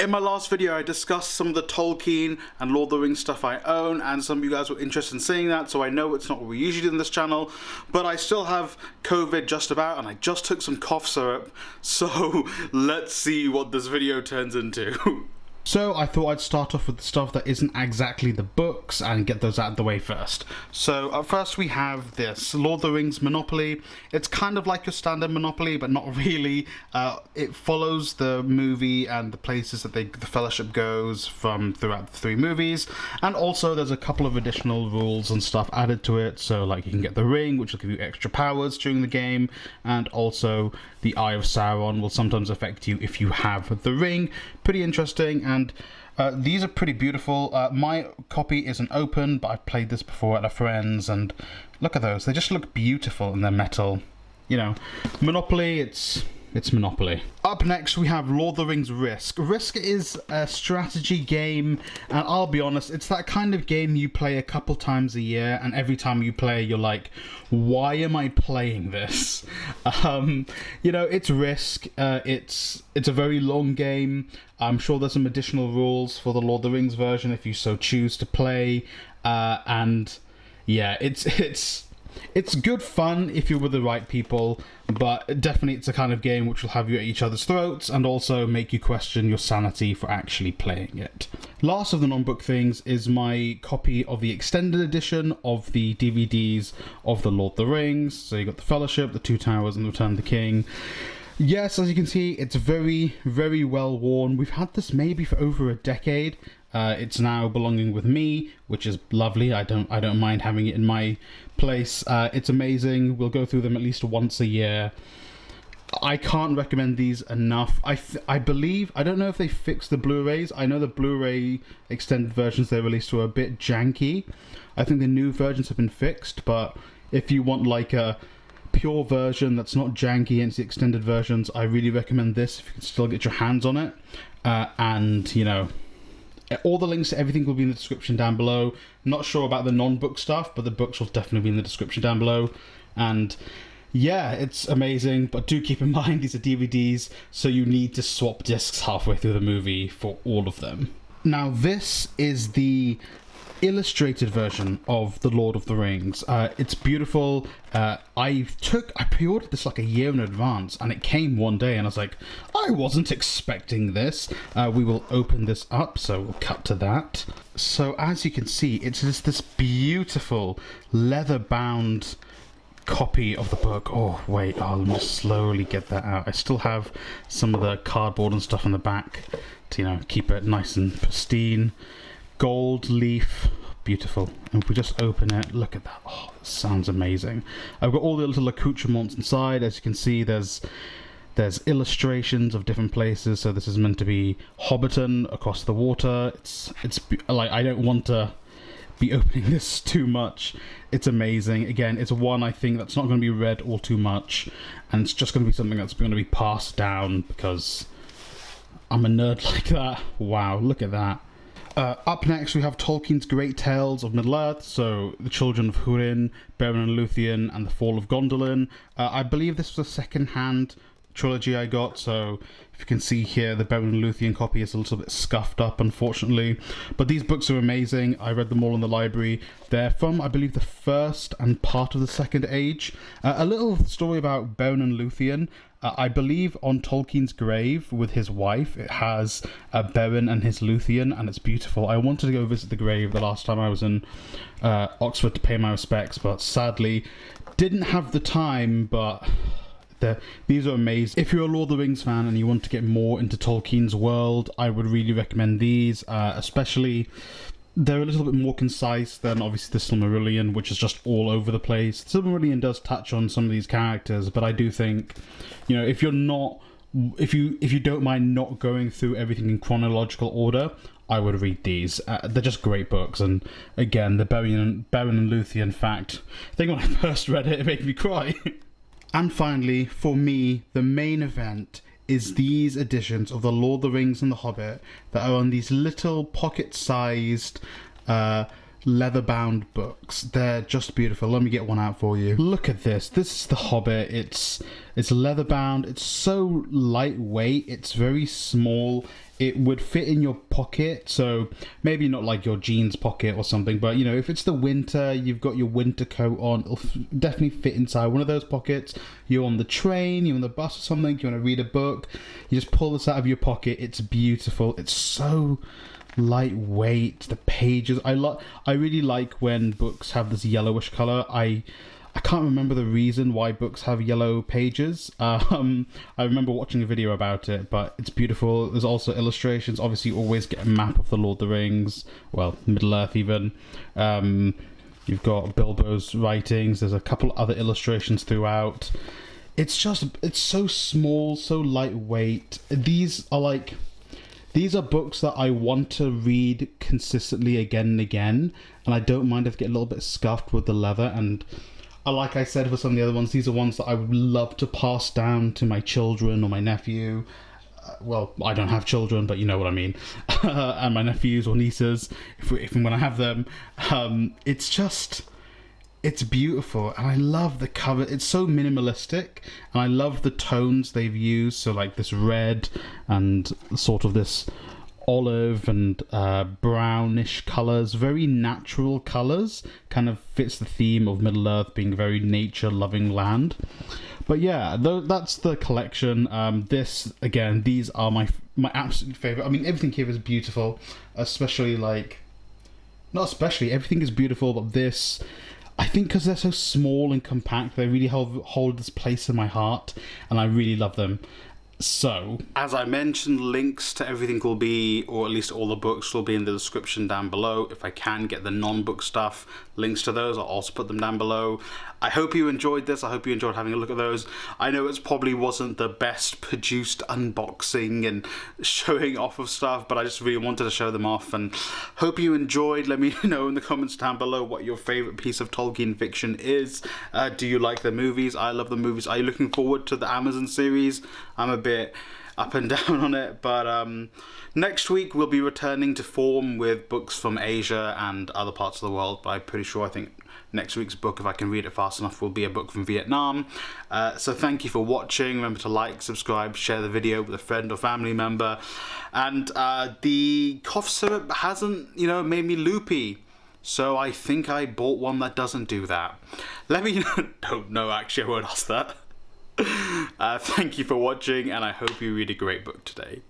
In my last video I discussed some of the Tolkien and Lord of the Rings stuff I own, and some of you guys were interested in seeing that, so I know it's not what we usually do on this channel, but I still have COVID just about, and I just took some cough syrup, so let's see what this video turns into. So I thought I'd start off with the stuff that isn't exactly the books and get those out of the way first. So at first we have this Lord of the Rings Monopoly. It's kind of like your standard Monopoly, but not really. It follows the movie and the places that the Fellowship goes from throughout the 3 movies. And also there's a couple of additional rules and stuff added to it. So like you can get the ring, which will give you extra powers during the game. And also the Eye of Sauron will sometimes affect you if you have the ring. Pretty interesting. And these are pretty beautiful. My copy isn't open, but I've played this before at a friend's, and look at those. They just look beautiful in their metal. You know, Monopoly, it's Monopoly. Up next we have Lord of the Rings Risk. Risk is a strategy game, and I'll be honest, it's that kind of game you play a couple times a year, and every time you play you're like, why am I playing this? You know, it's Risk. It's a very long game. I'm sure there's some additional rules for the Lord of the Rings version if you so choose to play, and yeah, it's good fun if you're with the right people, but definitely it's a kind of game which will have you at each other's throats and also make you question your sanity for actually playing it. Last of the non-book things is my copy of the extended edition of the DVDs of the Lord of the Rings. So you got the Fellowship, the Two Towers, and the Return of the King. Yes, as you can see, it's very, very well worn. We've had this maybe for over a decade. It's now belonging with me, which is lovely. I don't mind having it in my place. It's amazing. We'll go through them at least once a year. I can't recommend these enough. I believe, I don't know if they fixed the Blu-rays. I know the Blu-ray extended versions they released were a bit janky. I think the new versions have been fixed, but if you want like a pure version that's not janky and it's the extended versions, I really recommend this if you can still get your hands on it. And you know, all the links to everything will be in the description down below. Not sure about the non-book stuff, but the books will definitely be in the description down below. And yeah, it's amazing, but do keep in mind these are DVDs, so you need to swap discs halfway through the movie for all of them. Now this is the illustrated version of the Lord of the Rings. It's beautiful. I pre-ordered this like a year in advance, and it came one day and I was like, I wasn't expecting this. We will open this up, so we'll cut to that. So as you can see, it's just this beautiful leather bound copy of the book. Oh wait, let me just slowly get that out. I still have some of the cardboard and stuff on the back to, you know, keep it nice and pristine. Gold leaf, beautiful. And if we just open it, look at that. Oh, that sounds amazing. I've got all the little accoutrements inside. As you can see, there's illustrations of different places. So this is meant to be Hobbiton across the water. It's like, I don't want to be opening this too much. It's amazing. Again, it's one I think that's not going to be read all too much, and it's just going to be something that's going to be passed down because I'm a nerd like that. Wow, look at that. Up next we have Tolkien's Great Tales of Middle-earth, so The Children of Húrin, Beren and Luthien, and The Fall of Gondolin. I believe this was a second-hand trilogy I got, so if you can see here, the Beren and Luthien copy is a little bit scuffed up, unfortunately. But these books are amazing. I read them all in the library. They're from, I believe, the first and part of the Second Age. A little story about Beren and Luthien. I believe on Tolkien's grave with his wife, it has Beren and his Luthien, and it's beautiful. I wanted to go visit the grave the last time I was in Oxford to pay my respects, but sadly didn't have the time. But these are amazing. If you're a Lord of the Rings fan and you want to get more into Tolkien's world, I would really recommend these, especially they're a little bit more concise than obviously the Silmarillion, which is just all over the place. The Silmarillion does touch on some of these characters, but I do think, you know, if you don't mind not going through everything in chronological order, I would read these. They're just great books, and again, the Beren and Luthien fact, I think when I first read it, it made me cry. And finally, for me, the main event is these editions of The Lord of the Rings and The Hobbit that are on these little pocket-sized leather-bound books. They're just beautiful. Let me get one out for you. Look at this. This is The Hobbit. It's leather-bound. It's so lightweight. It's very small. it would fit in your pocket. So maybe not like your jeans pocket or something, but you know, if it's the winter, you've got your winter coat on, it'll definitely fit inside one of those pockets. You're on the train, you're on the bus or something, you want to read a book, you just pull this out of your pocket. It's beautiful. It's so lightweight. The pages, I really like when books have this yellowish color. I can't remember the reason why books have yellow pages. I remember watching a video about it, but it's beautiful. There's also illustrations. Obviously, you always get a map of the Lord of the Rings, well, Middle-earth even. You've got Bilbo's writings. There's a couple other illustrations throughout. It's so small, so lightweight. These are books that I want to read consistently again and again, and I don't mind if I get a little bit scuffed with the leather. And like I said for some of the other ones, these are ones that I would love to pass down to my children or my nephew. Well, I don't have children, but you know what I mean. And my nephews or nieces, if and when I have them. It's beautiful, and I love the cover. It's so minimalistic, and I love the tones they've used. So like this red and sort of this olive and brownish colors, very natural colors, kind of fits the theme of Middle-earth being a very nature-loving land. But yeah, that's the collection. This, again, these are my absolute favorite. I mean, everything here is beautiful, especially not especially, everything is beautiful, but this, I think because they're so small and compact, they really hold this place in my heart, and I really love them. So, as I mentioned, links to everything will be, or at least all the books will be in the description down below. If I can get the non-book stuff, links to those, I'll also put them down below. I hope you enjoyed this. I hope you enjoyed having a look at those. I know it probably wasn't the best produced unboxing and showing off of stuff, but I just really wanted to show them off, and hope you enjoyed. Let me know in the comments down below what your favorite piece of Tolkien fiction is. Do you like the movies? I love the movies. Are you looking forward to the Amazon series? I'm a bit up and down on it, but next week we'll be returning to form with books from Asia and other parts of the world. But I'm pretty sure, I think next week's book, if I can read it fast enough, will be a book from Vietnam. So thank you for watching. Remember to like, subscribe, share the video with a friend or family member. And the cough syrup hasn't, made me loopy. So I think I bought one that doesn't do that. Let me know. No, actually, I won't ask that. Thank you for watching, and I hope you read a great book today.